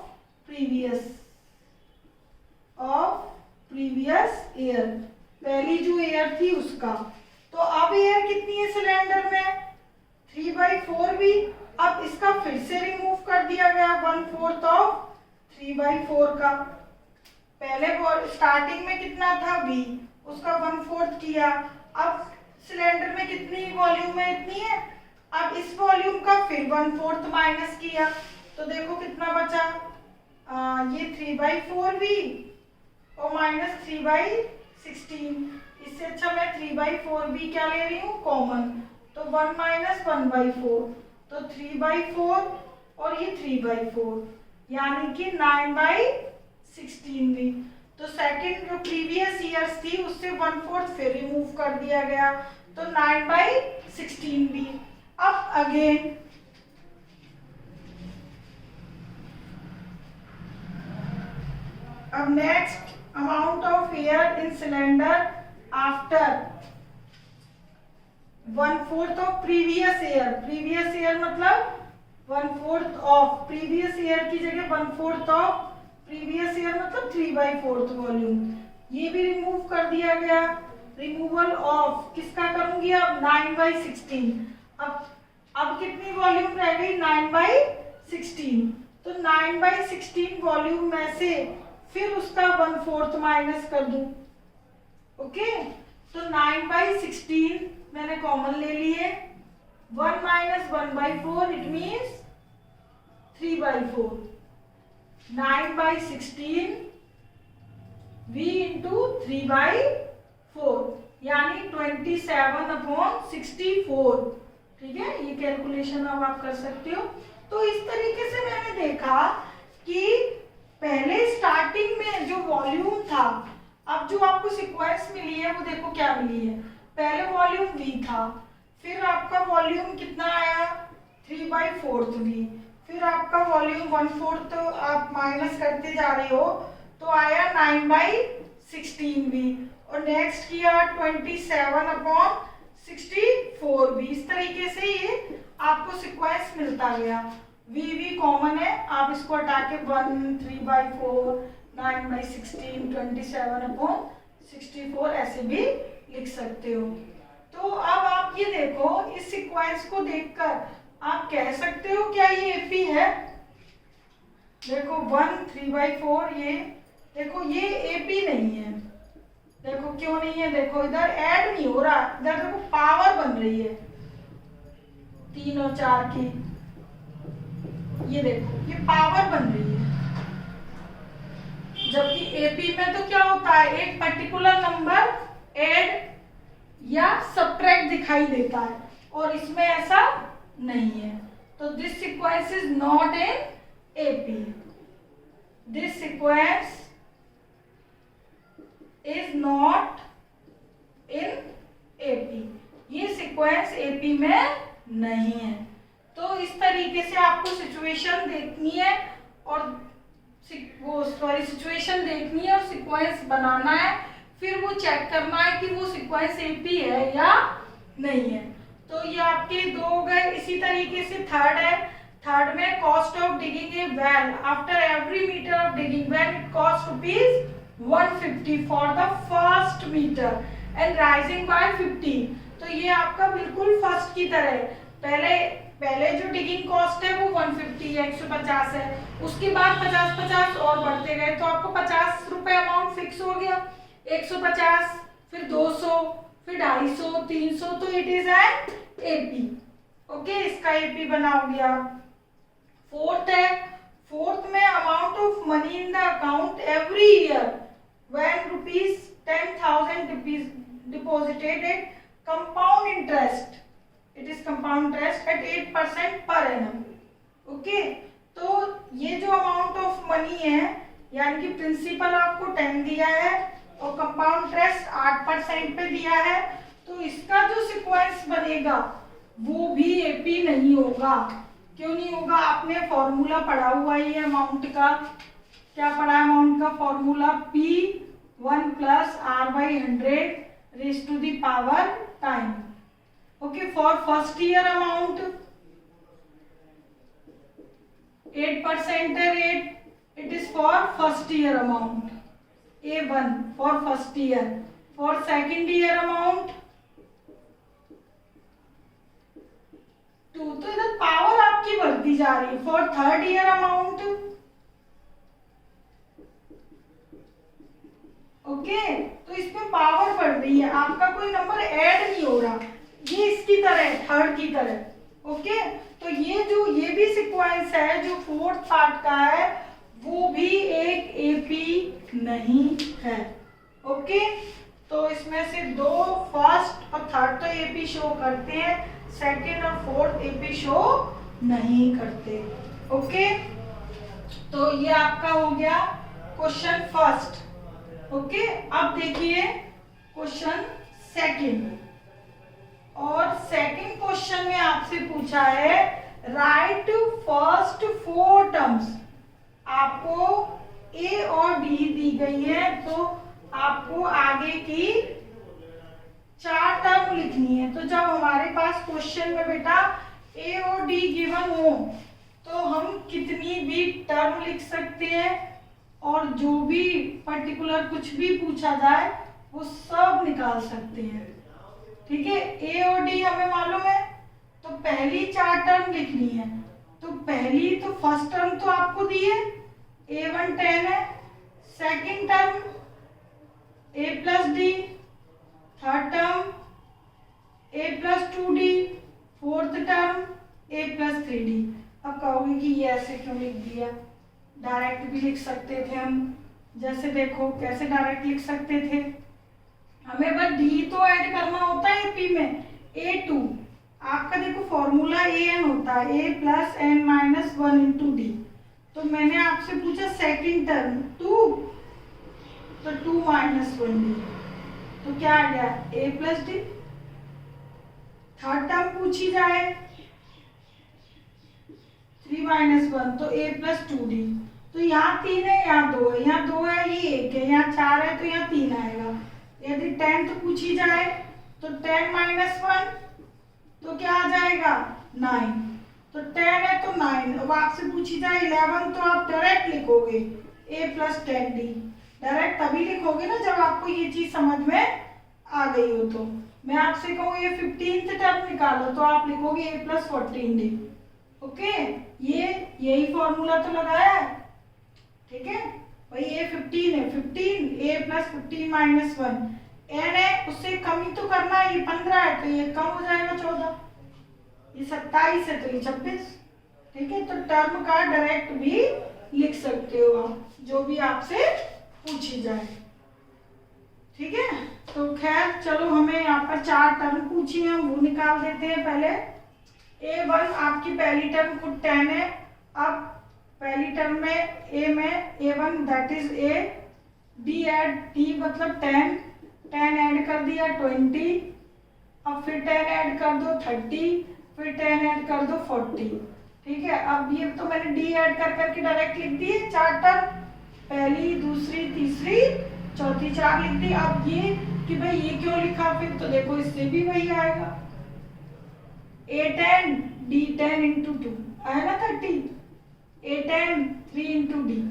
प्रीवियस एयर, पहली जो एयर थी उसका। तो अब एयर कितनी है सिलेंडर में, 3/4 भी। अब इसका फिर से रिमूव कर दिया गया 1/4 ऑफ 3/4 का, पहले स्टार्टिंग में कितना था बी, उसका 1/4 किया। अब सिलेंडर में कितनी वॉल्यूम है, इतनी है, अब इस वॉल्यूम का फिर 1/4 माइनस किया, तो देखो कितना बचा, ये 3/4 भी और माइनस 3/16। इससे अच्छा मैं 3/4 भी क्या ले रही हूँ कॉमन, तो 1 - 1/4, तो 3/4 और ये 3/4, यानी कि 9/16 भी। तो सेकंड जो प्रीवियस ईयर्स थी उससे 1/4 फिर रिमूव कर दिया गया, तो 9/16 भी। अब अगेन अब next amount of air in cylinder after 1/4 of previous year मतलब 1/4 ऑफ प्रीवियस ईयर की जगह 1/4 ऑफ प्रीवियस ईयर मतलब 3/4 वॉल्यूम, ये भी रिमूव कर दिया गया। रिमूवल ऑफ किसका करूंगी अब, 9/16। अब कितनी वॉल्यूम रह गई, 9/16, तो 9/16 वॉल्यूम में से फिर उसका 1/4 माइनस कर दूं, ओके, तो 9/16 मैंने कॉमन ले लिए, 1 - 1/4 इट मीन्स 3/4, 9/16 v इंटू 3/4 यानी 27/64। ठीक है, ये कैलकुलेशन अब आप कर सकते हो। तो इस तरीके से मैंने देखा कि पहले स्टार्टिंग में जो वॉल्यूम था, अब जो आपको सीक्वेंस मिली है वो देखो क्या मिली है। पहले वॉल्यूम v था, फिर आपका वॉल्यूम कितना आया 3/4 v, फिर आपका वॉल्यूम 1/4 आप माइनस करते जा रहे हो तो आया 9/16 v, और नेक्स्ट किया 27/64 v। इस तरीके से ये आपको सीक्वेंस मिलता गया। v कॉमन है, आप इसको हटा के 1 3/4 9/16 27/64 ऐसे भी लिख सकते हो। तो अब आप ये देखो, इस सीक्वेंस को देखकर आप कह सकते हो क्या ये एपी है। देखो 1 3/4, ये देखो ये एपी नहीं है। देखो क्यों नहीं है, देखो इधर ऐड नहीं हो रहा, इधर देखो पावर बन रही है 3 और 4 की, ये देखो ये पावर बन रही है। जबकि एपी में तो क्या होता है, एक पर्टिकुलर नंबर ऐड या सब्ट्रैक्ट दिखाई देता है, और इसमें ऐसा नहीं है। तो this sequence is not in AP, this sequence is not in AP, ये सीक्वेंस एपी में नहीं है। तो इस तरीके से आपको सिचुएशन देखनी है और सिचुएशन देखनी है और सीक्वेंस बनाना है, फिर वो चेक करना है कि वो सीक्वेंस एपी है या नहीं है। तो ये आपके दो हो गए। इसी तरीके से थर्ड है, थर्ड में cost of digging a well after every metre of digging well it cost ₹150 for the first metre and rising by 50। तो ये आपका बिल्कुल फर्स्ट की तरह है। पहले जो डिगिंग कॉस्ट है वो 150 है, 150 है, उसके बाद 50-50 और बढ़ते गए, तो आपको ₹50 अमाउंट फिक्स हो गया। 150, फिर 200, फिर 250, 300, तो it is an AP. Okay, इसका एपी बनाओगे आप। फोर्थ है, फोर्थ में amount of money in the account every year when ₹10,000 deposited at compound interest, it is compound interest at 8% per annum. Okay, तो ये जो अमाउंट ऑफ मनी है, यानी कि प्रिंसिपल आपको 10 दिया है और कंपाउंड इंटरेस्ट 8% पे दिया है, तो इसका जो सीक्वेंस बनेगा वो भी एपी नहीं होगा। क्यों नहीं होगा, आपने फॉर्मूला पढ़ा हुआ ही है अमाउंट का। क्या पढ़ा है अमाउंट का formula, P1 + R/100 raise to the power time. Okay, for first year amount 8% है rate, it is for first year amount A1 for first year. For second year amount 2, तो इधर पावर आपकी बढ़ती जा रही है। For third year amount, okay, तो इसमें पावर बढ़ रही है, आपका कोई नंबर ऐड नहीं हो रहा, ये इसकी तरह है, थर्ड की तरह। ओके, तो ये भी सीक्वेंस है जो फोर्थ पार्ट का है, वो भी एक एपी नहीं है। ओके, तो इसमें से दो, फर्स्ट और थर्ड तो एपी शो करते हैं, सेकंड और फोर्थ एपी शो नहीं करते। ओके, तो ये आपका हो गया क्वेश्चन फर्स्ट। ओके, अब देखिए क्वेश्चन सेकंड, और सेकंड क्वेश्चन में आपसे पूछा है राइट फर्स्ट 4 टर्म्स। आपको ए और डी दी गई है, तो आपको आगे की 4 टर्म लिखनी है। तो जब हमारे पास क्वेश्चन में बेटा ए और डी गिवन हो तो हम कितनी भी टर्म लिख सकते हैं, और जो भी पर्टिकुलर कुछ भी पूछा जाए वो सब निकाल सकते हैं। ठीक है, ए और डी हमें मालूम है, तो पहली 4 टर्म लिखनी है। तो पहली तो फर्स्ट टर्म तो आपको दी है, A1 10 है, second term A + D, third term A + 2D, fourth term A + 3D। अब कहोगे कि ये ऐसे क्यों लिख दिया, डायरेक्ट भी लिख सकते थे हम। जैसे देखो कैसे डायरेक्ट लिख सकते थे, हमें बस डी तो ऐड करना होता है पी में, A2 आपका देखो फॉर्मूला AN होता है A plus n minus 1 into d. तो मैंने आपसे पूछा सेकेंड टर्म 2, तो 2 माइनस 1 डी, तो क्या आ गया A plus D. Third term पूछी जाए 3 माइनस 1, तो A प्लस 2D। तो यहाँ 3 है, यहाँ 2 है, यहाँ 2 है, ये 1 है, यहाँ 4 है, तो यहाँ 3 आएगा। यदि 10 पूछी जाए तो 10 माइनस 1, तो क्या आ जाएगा 9, तो 10 है तो 9। अब आपसे पूछी जाए 11, तो आप डायरेक्ट लिखोगे A प्लस 10D। डायरेक्ट तभी लिखोगे ना जब आपको ये चीज समझ में आ गई हो। तो मैं आपसे कहूँ ये 15th टर्म निकालो, तो आप लिखोगे A प्लस 14D। ओके, ये यही फॉर्मूला तो लगाया है, ठीक है भाई। ये 15 है, 15 A प्लस 15 माइनस 1, n है उससे कम ही तो करना है, ये 15 है तो ये कम हो जाएगा 14, ये 27 है तो ये 26, ठीक है। तो टर्म का डायरेक्ट भी लिख सकते हो आप, जो भी आपसे पूछी जाए, ठीक है। तो खैर चलो, हमें यहाँ पर 4 टर्म पूछी है, हम वो निकाल देते हैं पहले। A1 आपकी पहली टर्म खुद 10 है। अब पहली टर्म में A में A1 that is A, D add D मतलब 10, 10 ऐड कर दिया 20, अब फिर 10 ऐड कर दो 30, फिर 10 ऐड कर दो 40, ठीक है। अब ये तो मैंने D ऐड कर करके डायरेक्ट लिख दी है 4 टर्म, पहली दूसरी तीसरी चौथी 4 लिख दी। अब ये कि भाई ये क्यों लिखा, फिर तो देखो इससे भी वही आएगा, A10 D10 इंटू 2 आया ना 30, A10 3 इंटू डी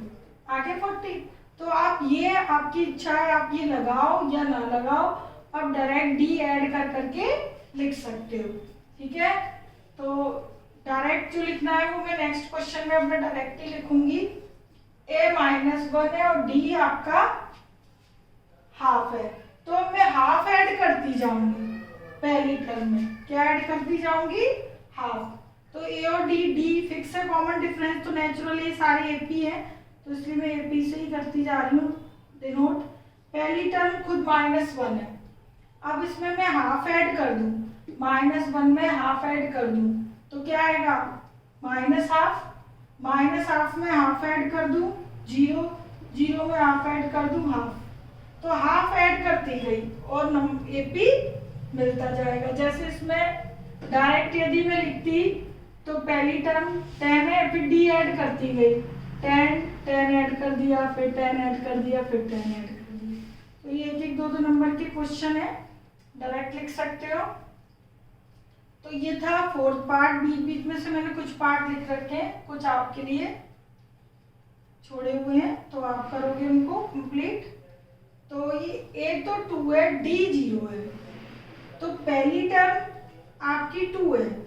आगे 40। तो आप ये आपकी इच्छा है, आप ये लगाओ या ना लगाओ, आप डायरेक्ट डी ऐड कर करके लिख सकते हो, ठीक है। तो डायरेक्ट जो लिखना है वो मैं नेक्स्ट क्वेश्चन में अपना डायरेक्ट ही लिखूंगी। A माइनस 1 है और D आपका हाफ है, तो मैं हाफ ऐड करती जाऊंगी पहली टर्म में। क्या ऐड करती जाऊंगी, हाफ। तो A और D फिक्स है, कॉमन डिफरेंस तो नेचुरली सारे AP है, तो इसलिए मैं AP से ही करती जा रही हूँ डिनोट। पहली टर्म खुद -1 है, अब इसमें मैं हाफ ऐड कर दूं, -1 में हाफ ऐड कर दूं तो क्या आएगा -हाफ, -हाफ में हाफ ऐड कर दूं 0, 0 में हाफ ऐड कर दूं हाफ, तो हाफ ऐड करती गई और AP मिलता जाएगा। जैसे इसमें डायरेक्ट यदि मैं लिखती तो पहली टर्म 10 है, फिर D ऐड करती गई, 10 ऐड कर दिया, फिर 10 ऐड कर दिया, फिर 10 ऐड कर दिया। तो ये 1-1 2-2 नंबर के क्वेश्चन है, डायरेक्ट लिख सकते हो। तो ये था 4th पार्ट। बीच बीच में से मैंने कुछ पार्ट लिख रखे हैं, कुछ आपके लिए छोड़े हुए हैं, तो आप करोगे उनको कंप्लीट। तो ये A तो 2 है, D 0 है, तो पहली टर्म आपकी 2 है।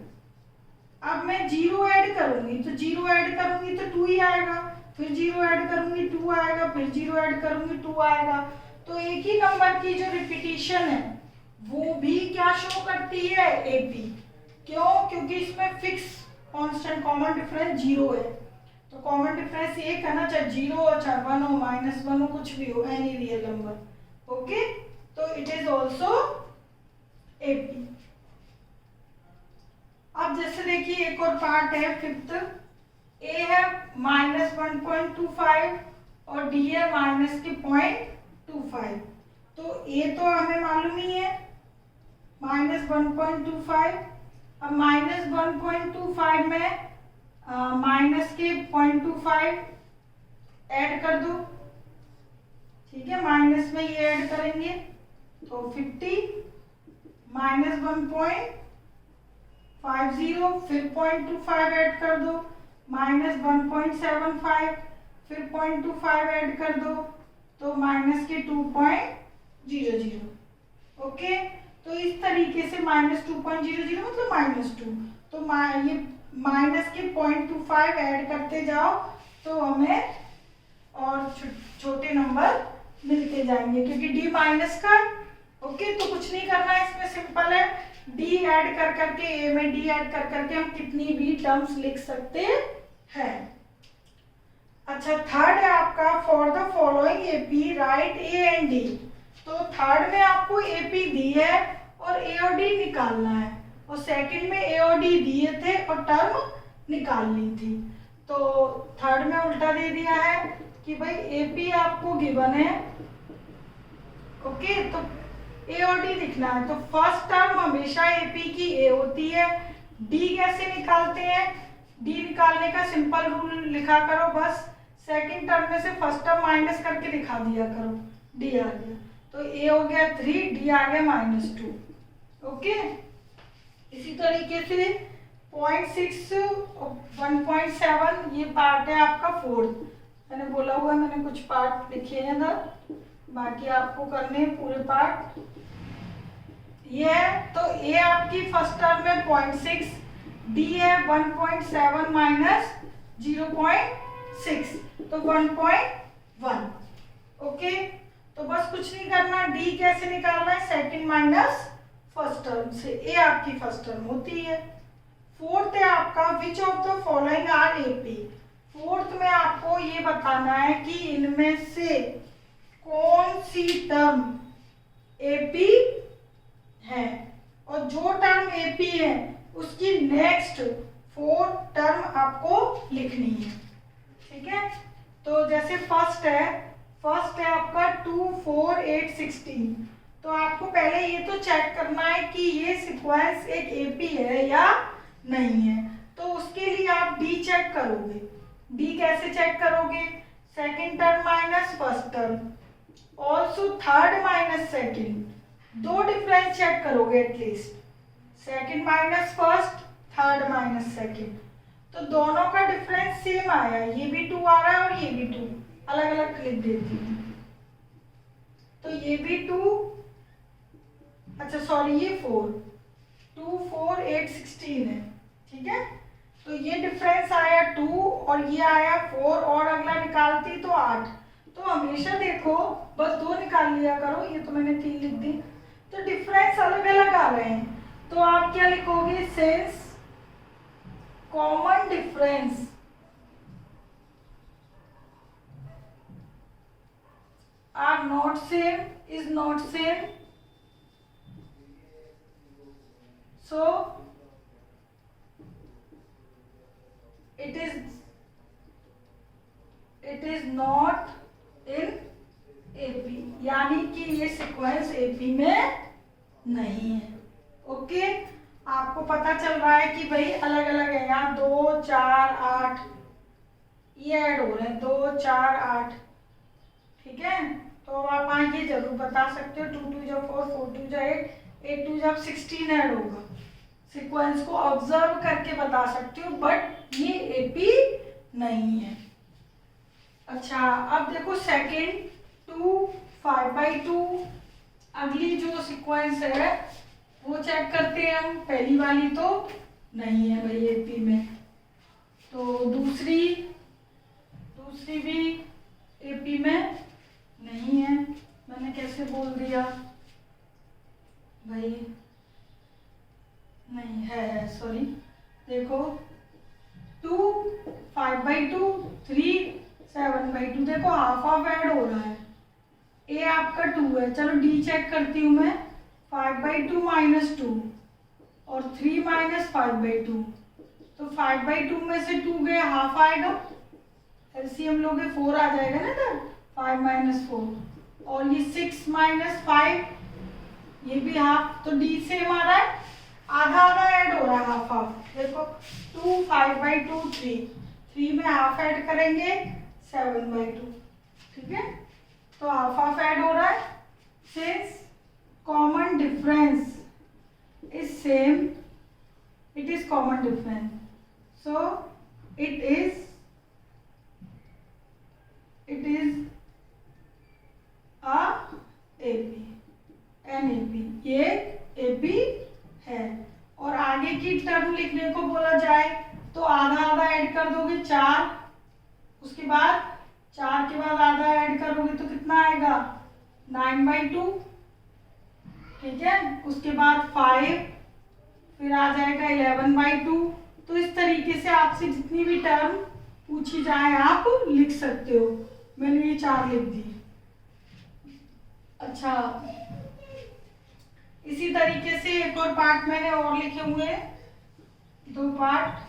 अब मैं 0 ऐड करूंगी, तो 0 ऐड करूंगी तो 2 ही आएगा, फिर 0 ऐड करूंगी 2 आएगा, फिर 0 ऐड करूंगी 2 आएगा। तो एक ही नंबर की जो रिपीटिशन है वो भी क्या शो करती है, AP। क्यों, क्योंकि इसमें फिक्स कांस्टेंट कॉमन डिफरेंस 0 है, तो कॉमन डिफरेंस एक है ना, चाहे 0 हो, चाहे 1 हो, -1 हो, कुछ भी हो, एनी रियल नंबर। ओके, तो इट इज ऑल्सो AP। अब जैसे देखिए एक और पार्ट है 5th। A है -1.25 और D है -0.25। तो A तो हमें मालूम ही है -1.25। अब -1.25 में -0.25 ऐड कर दो, ठीक है, माइनस में ये ऐड करेंगे तो 50 -1.50, फिर 0.25 ऐड कर दो, -1.75, फिर 0.25 ऐड कर दो, तो -2.00। ओके, तो इस तरीके से -2.00 मतलब -2, तो ये -0.25 ऐड करते जाओ तो हमें और छोटे नंबर मिलते जाएंगे, क्योंकि D माइनस का। ओके, तो कुछ नहीं करना है इसमें, सिंपल है, D ऐड कर करके A में D ऐड कर करके हम कितनी भी टर्म्स लिख सकते हैं। अच्छा, थर्ड है आपका for the following AP right A and D. तो थर्ड में आपको एपी दी है और ए और डी निकालना है, और सेकंड में ए और डी दिए थे और टर्म निकालनी थी। तो थर्ड में उल्टा दे दिया है कि भाई एपी आपको गिवन है, ओके, तो ए और डी लिखना है। तो फर्स्ट टर्म हमेशा एपी की ए होती है। डी कैसे निकालते हैं? डी निकालने का सिंपल रूल लिखा करो बस, सेकंड टर्म में से फर्स्ट टर्म माइनस करके दिखा दिया करो, डी आ गया। तो ए हो गया 3, डी आ गया -2, ओके। इसी तरीके से 0.6 और 1.7 ये पार्ट है आपका फोर्थ। मैंने बोला हुआ है, मैंने कुछ पार्ट लिखे हैं ना, बाकी आपको करने पूरे पार्ट। ये है तो ए आपकी फर्स्ट टर्म में 0.6, डी है 1.7 माइनस 0.6 तो 1.1, ओके। तो बस कुछ नहीं करना, डी कैसे निकालना है? सेकंड माइनस फर्स्ट टर्म से, ए आपकी फर्स्ट टर्म होती है। फोर्थ है आपका which of the following are AP. Fourth में आपको ये बताना है कि इनमें से कौन सी टर्म एपी है, और जो टर्म एपी है उसकी नेक्स्ट 4 टर्म आपको लिखनी है, ठीक है। तो जैसे फर्स्ट है आपका 2, 4, 8, 16। तो आपको पहले ये तो चेक करना है कि ये सीक्वेंस एक एपी है या नहीं है। तो उसके लिए आप डी चेक करोगे। डी कैसे चेक करोगे? Second term minus first term, also third minus second, 2 difference check करोगे at least, second minus first, third minus second. तो दोनों का डिफरेंस सेम आया, ये भी 2 आ रहा है और ये भी 2, अलग अलग लिख देती हूँ। तो ये भी 2, अच्छा सॉरी ये 4, 2, 4, 8, 16 है, ठीक है। तो ये डिफरेंस आया 2 और ये आया 4, और अगला निकालती तो 8। तो हमेशा देखो बस 2 निकाल लिया करो, ये तो मैंने 3 लिख दी। तो डिफरेंस अलग अलग आ रहे हैं, तो आप क्या लिखोगे? Since common difference are not same, is not same, so it is not in AP, यानी कि ये सीक्वेंस AP में नहीं है, ओके। आपको पता चल रहा है कि भाई अलग अलग है, यहाँ 2, 4, 8 ये ऐड हो रहे हैं, 2, 4, 8, ठीक है। तो आप ये जरूर बता सकते हो 2, 2 जा 4, 4, 2 जा 8, 8, 2 जा 16 ऐड होगा। सीक्वेंस को ऑब्जर्व करके बता सकते हो, बट ये एपी नहीं है। अच्छा, अब देखो सेकंड 2, 5/2, अगली जो सीक्वेंस है वो चेक करते हैं हम। पहली वाली तो नहीं है भाई एपी में, तो दूसरी भी एपी में नहीं है। मैंने कैसे बोल दिया भाई? नहीं है, सॉरी। देखो 2, 5/2, 3, 7/2, देखो हाफ हाफ ऐड हो रहा है। ए आपका 2 है, चलो डी चेक करती हूँ मैं। 5/2 -2 और 3 - 5/2, तो 5/2 में से 2 गए, हाफ आएगा। एलसीएम लोगे 4 आ जाएगा ना, तब 5 - 4, और ये 6 - 5 ये भी हाफ, तो डी सेम आ रहा है, आधा आधा ऐड हो रहा है, हाफ हाफ। देखो 2, 5/2, 3 में हाफ ऐड करेंगे 7/2, ठीक है। तो हाफ हाफ ऐड हो रहा है। Since common difference is same, it is common difference, so it is a AP, an AP, ये एपी है। और आगे की टर्म लिखने को बोला जाए तो आधा आधा ऐड कर दोगे 4, उसके बाद 4 के बाद आधा ऐड करोगे तो कितना आएगा? 9/2, ठीक है। उसके बाद 5, फिर आ जाएगा 11/2। तो इस तरीके से आपसे जितनी भी टर्म पूछी जाए आप लिख सकते हो। मैंने ये 4 लिख दी। अच्छा, इसी तरीके से एक और पार्ट मैंने और लिखे हुए हैं, 2 पार्ट।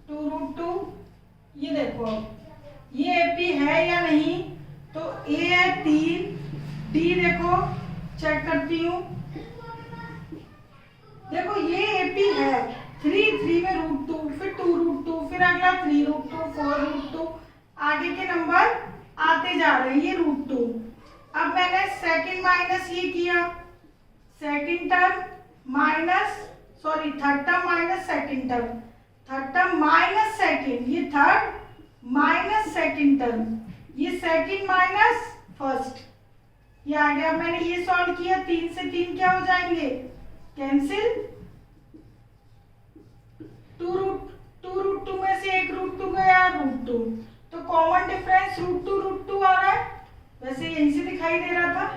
2√2, ये देखो ये एपी है या नहीं, तो ए है 3, डी देखो चेक करती हूँ, देखो ये एपी है 3 में √2, फिर 2√2, फिर अगला 3√2, 4√2, आगे के नंबर आते जा रहे हैं, ये √2। अब मैंने सेकंड माइनस ये किया, second term minus, sorry third term minus second term, third term minus second, ये थर्ड माइनस सेकंड टर्म, ये सेकंड माइनस फर्स्ट, ये आ गया। मैंने ये सॉल्व किया, 3 से 3 क्या हो जाएंगे, कैंसिल। 2√2 में से एक √2 गया, √2, तो कॉमन डिफरेंस √2 आ रहा है, वैसे यहीं से दिखाई दे रहा था,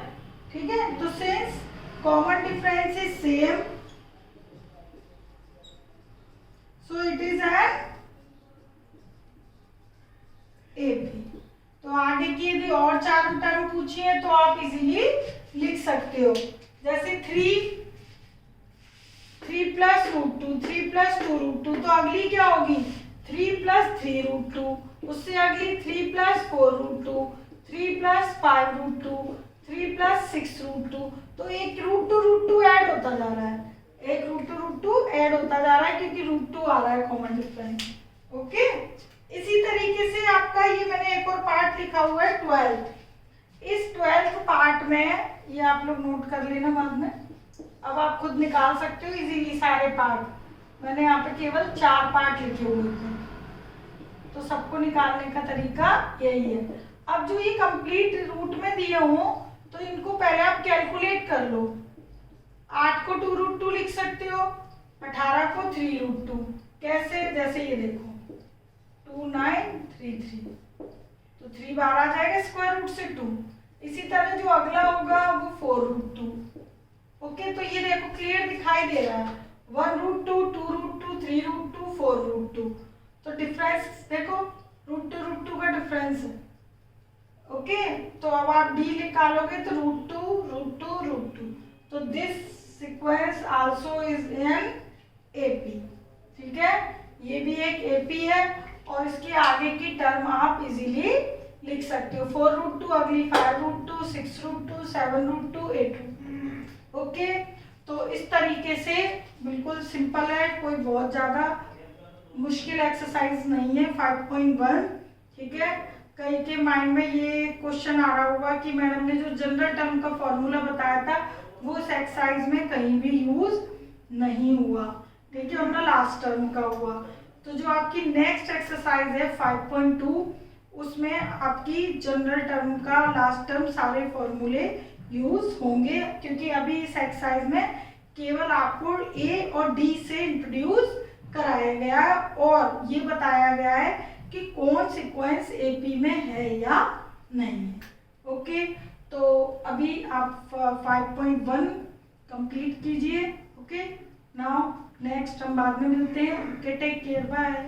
ठीक है। तो since common difference is same, so it is an AP. तो आगे की यदि और 4 टर्म पूछी है तो आप इजीली लिख सकते हो, जैसे 3 प्लस √2, 3 प्लस 2√2, तो अगली क्या होगी 3 प्लस 3√2, उससे अगली 3 प्लस 4√2, 3 प्लस 5√2, 3 प्लस 6√2, तो एक √2 ऐड होता जा रहा है, एक √2 ऐड होता जा रहा है क्योंकि √2 आ रहा है कॉमन डिफरेंस। ओके, इसी तरीके से आपका ये मैंने एक और पार्ट लिखा हुआ है 12। इस 12th पार्ट में ये आप लोग नोट कर लेना बाद में, अब आप खुद निकाल सकते हो इजीली सारे पार्ट। मैंने यहाँ पे केवल 4 पार्ट लिखे हुए थे, तो सबको निकालने का तरीका यही है। अब जो ये कंप्लीट रूट में दिए हों तो इनको पहले आप कैलकुलेट कर लो। 8 को 2√2 लिख सकते हो, 18 को 3√2, कैसे, जैसे ये देखो 2933, तो 3 बार आ जाएगा स्क्वायर रूट से 2। इसी तरह जो अगला होगा वो 4√2। ओके, तो ये देखो क्लियर दिखाई दे रहा है, 1√2, 2√2, 3√2, 4√2, तो डिफरेंस देखो √2 का डिफरेंस है। ओके, तो अब आप डी निकालोगे तो √2, तो this sequence also is an AP, ठीक है, ये भी एक एपी है और इसके आगे की टर्म आप इजीली लिख सकते हो, 4√2, अगली 5√2, 6√2, 7√2, 8√2। ओके, तो इस तरीके से बिल्कुल सिंपल है, कोई बहुत ज़्यादा मुश्किल एक्सरसाइज नहीं है 5.1, ठीक है। कई के माइंड में ये क्वेश्चन आ रहा होगा कि मैडम ने जो जनरल टर्म का फॉर्मूला बताया था वो इस एक्सरसाइज में कहीं भी यूज नहीं हुआ, ठीक है, और लास्ट टर्म का हुआ। तो जो आपकी नेक्स्ट एक्सरसाइज है 5.2, उसमें आपकी जनरल टर्म का लास्ट टर्म सारे फॉर्मूले यूज होंगे, क्योंकि अभी इस एक्सरसाइज में केवल आपको ए और डी से इंट्रोड्यूस कराया गया है और ये बताया गया है कि कौन सीक्वेंस एपी में है या नहीं है। ओके, तो अभी आप 5.1 कंप्लीट कीजिए। ओके, नाउ नेक्स्ट हम बाद में मिलते हैं। Okay, take care, bye.